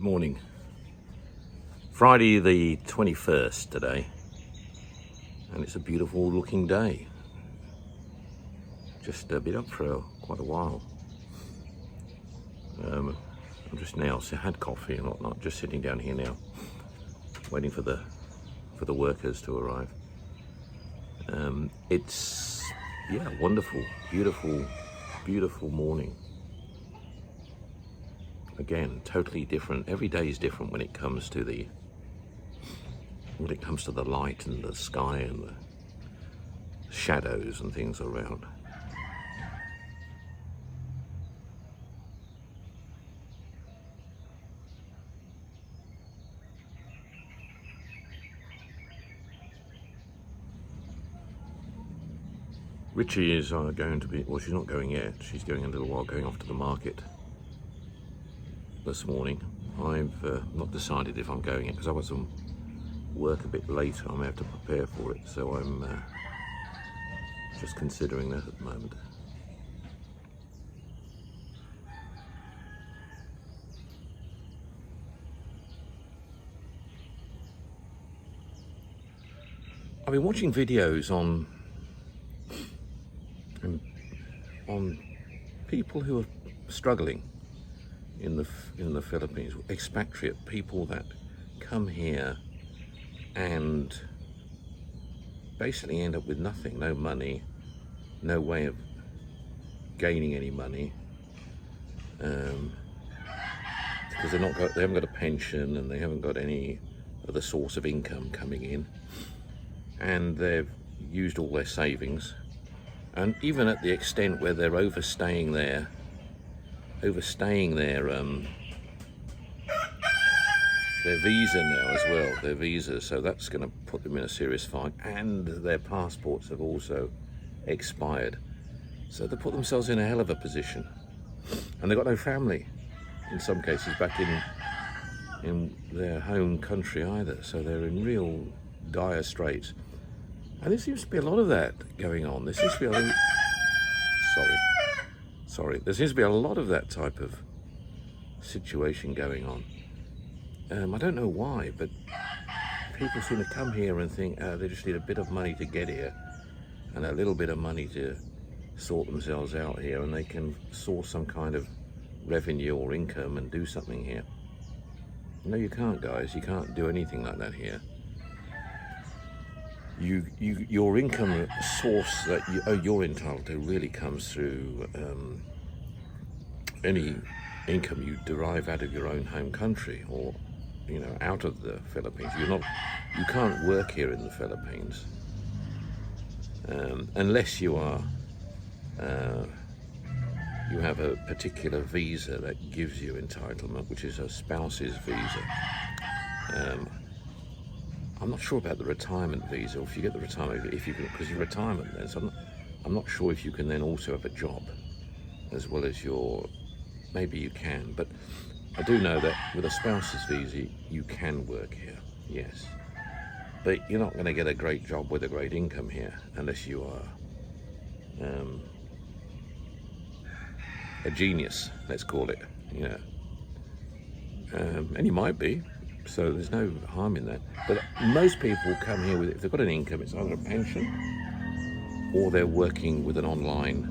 Good morning. Friday the 21st today, and it's a beautiful looking day. Just been up for quite a while. I'm just now, so I had coffee and whatnot, just sitting down here now, waiting for the workers to arrive. It's, yeah, wonderful, beautiful morning. Again, totally different. Every day is different when it comes to the light and the sky and the shadows and things around. Richie is going to be, well, she's not going yet. She's going in a little while, going off to the market this morning. I've not decided if I'm going yet because I've got some work a bit later. I may have to prepare for it, so I'm just considering that at the moment. I've been watching videos on people who are struggling in the Philippines, expatriate people that come here and basically end up with nothing, no money, no way of gaining any money, because they haven't got a pension and they haven't got any other source of income coming in, and they've used all their savings, and even at the extent where they're overstaying their visa now as well, their visa, so that's going to put them in a serious fine, and their passports have also expired, so they put themselves in a hell of a position, and they've got no family in some cases back in their home country either, so they're in real dire straits. And there seems to be a lot of that going on. There seems to be a lot there seems to be a lot of that type of situation going on. I don't know why, but people seem to come here and think they just need a bit of money to get here and a little bit of money to sort themselves out here, and they can source some kind of revenue or income and do something here. No, you can't, guys. You can't do anything like that here. Your income source that you're entitled to really comes through any income you derive out of your own home country, or out of the Philippines. You can't work here in the Philippines unless you are you have a particular visa that gives you entitlement, which is a spouse's visa. I'm not sure about the retirement visa. If you get the retirement, if you can, because your retirement then. So I'm not sure if you can then also have a job as well as maybe you can, but I do know that with a spouse's visa you can work here, yes. But you're not going to get a great job with a great income here unless you are a genius, let's call it, and you might be. So there's no harm in that. But most people come here with, if they've got an income, it's either a pension or they're working with an online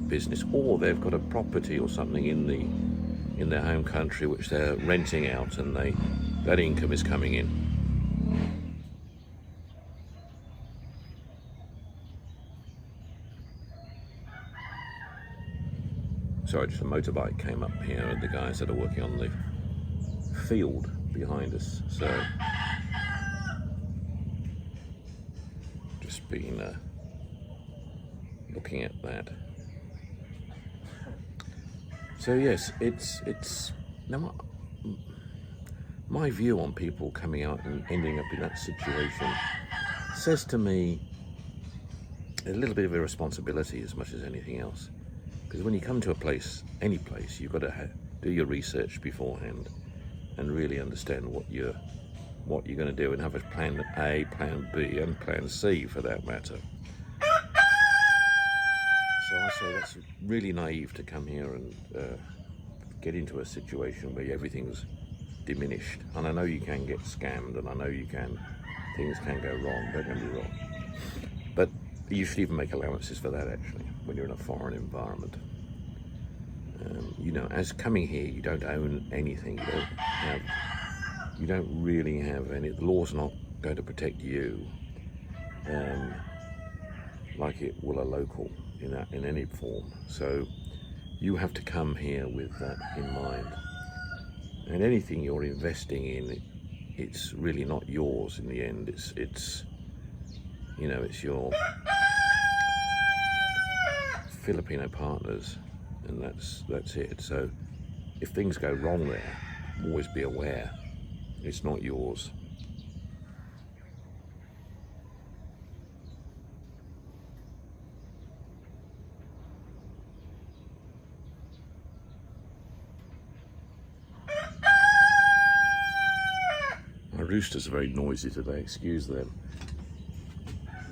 business, or they've got a property or something in their home country which they're renting out, and that income is coming in. Sorry, just a motorbike came up here, and the guys that are working on the field behind us, so just been looking at that. So yes, it's now my view on people coming out and ending up in that situation says to me a little bit of irresponsibility as much as anything else, because when you come to a place, any place, you've got to do your research beforehand and really understand what you're going to do, and have a plan A, plan B, and plan C for that matter. So I say that's really naive to come here and get into a situation where everything's diminished. And I know you can get scammed, and I know things can go wrong, don't get me wrong. But you should even make allowances for that, actually, when you're in a foreign environment. You know, as coming here, you don't own anything. You don't really have any. The law's not going to protect you like it will a local in any form. So you have to come here with that in mind. And anything you're investing in, it's really not yours in the end. It's you know, it's your Filipino partners, and that's it. So if things go wrong there, always be aware it's not yours. My roosters are very noisy today, excuse them.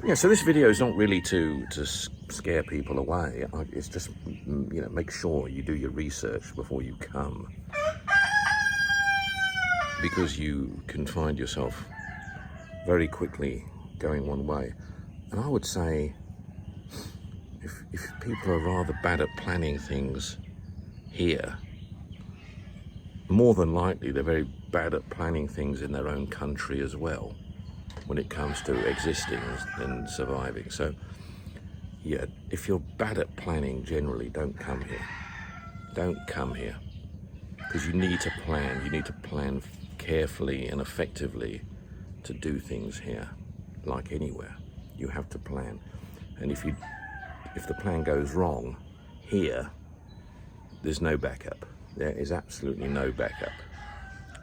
Yeah, so this video is not really to scare people away. It's just, you know, make sure you do your research before you come, because you can find yourself very quickly going one way. And I would say, if people are rather bad at planning things here, more than likely they're very bad at planning things in their own country as well, when it comes to existing and surviving. So yeah, if you're bad at planning generally, don't come here. Don't come here, because you need to plan. You need to plan carefully and effectively to do things here. Like anywhere, you have to plan. And if the plan goes wrong here, there's no backup. There is absolutely no backup.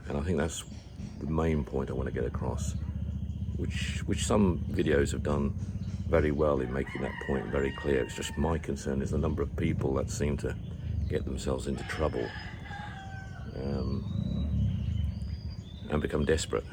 And I think that's the main point I want to get across, which some videos have done very well in making that point very clear. It's just my concern is the number of people that seem to get themselves into trouble and become desperate.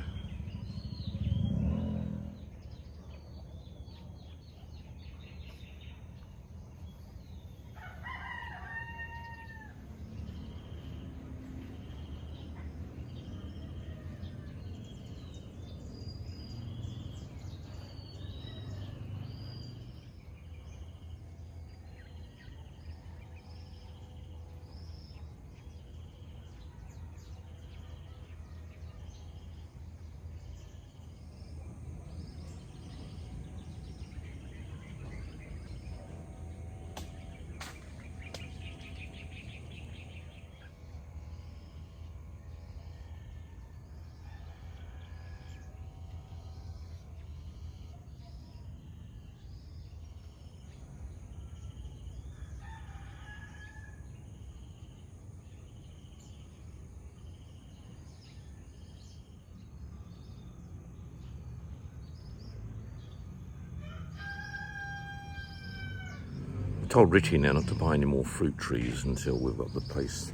I told Richie now not to buy any more fruit trees until we've got the place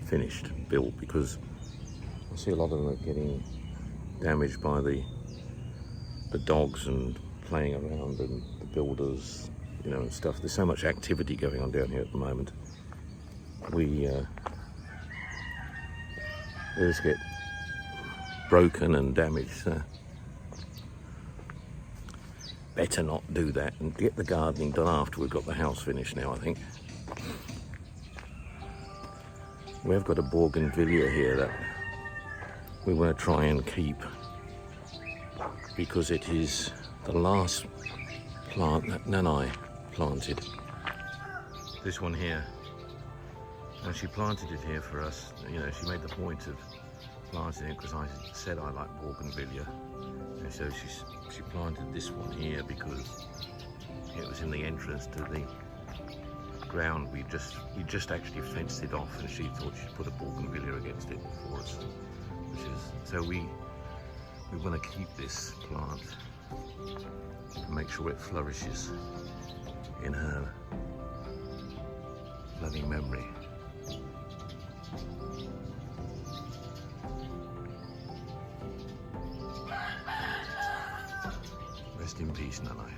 finished, built, because I see a lot of them are getting damaged by the dogs and playing around, and the builders, you know, and stuff. There's so much activity going on down here at the moment. They just get broken and damaged. Better not do that and get the gardening done after we've got the house finished now, I think. We've got a bougainvillea here that we want to try and keep, because it is the last plant that Nanai planted. This one here. And she planted it here for us. You know, she made the point of planting it because I said I like bougainvillea. And so she planted this one here because it was in the entrance to the ground. We just actually fenced it off, and she thought she'd put a bougainvillea against it for us. So we want to keep this plant and make sure it flourishes in her loving memory. Rest in peace, Nanai.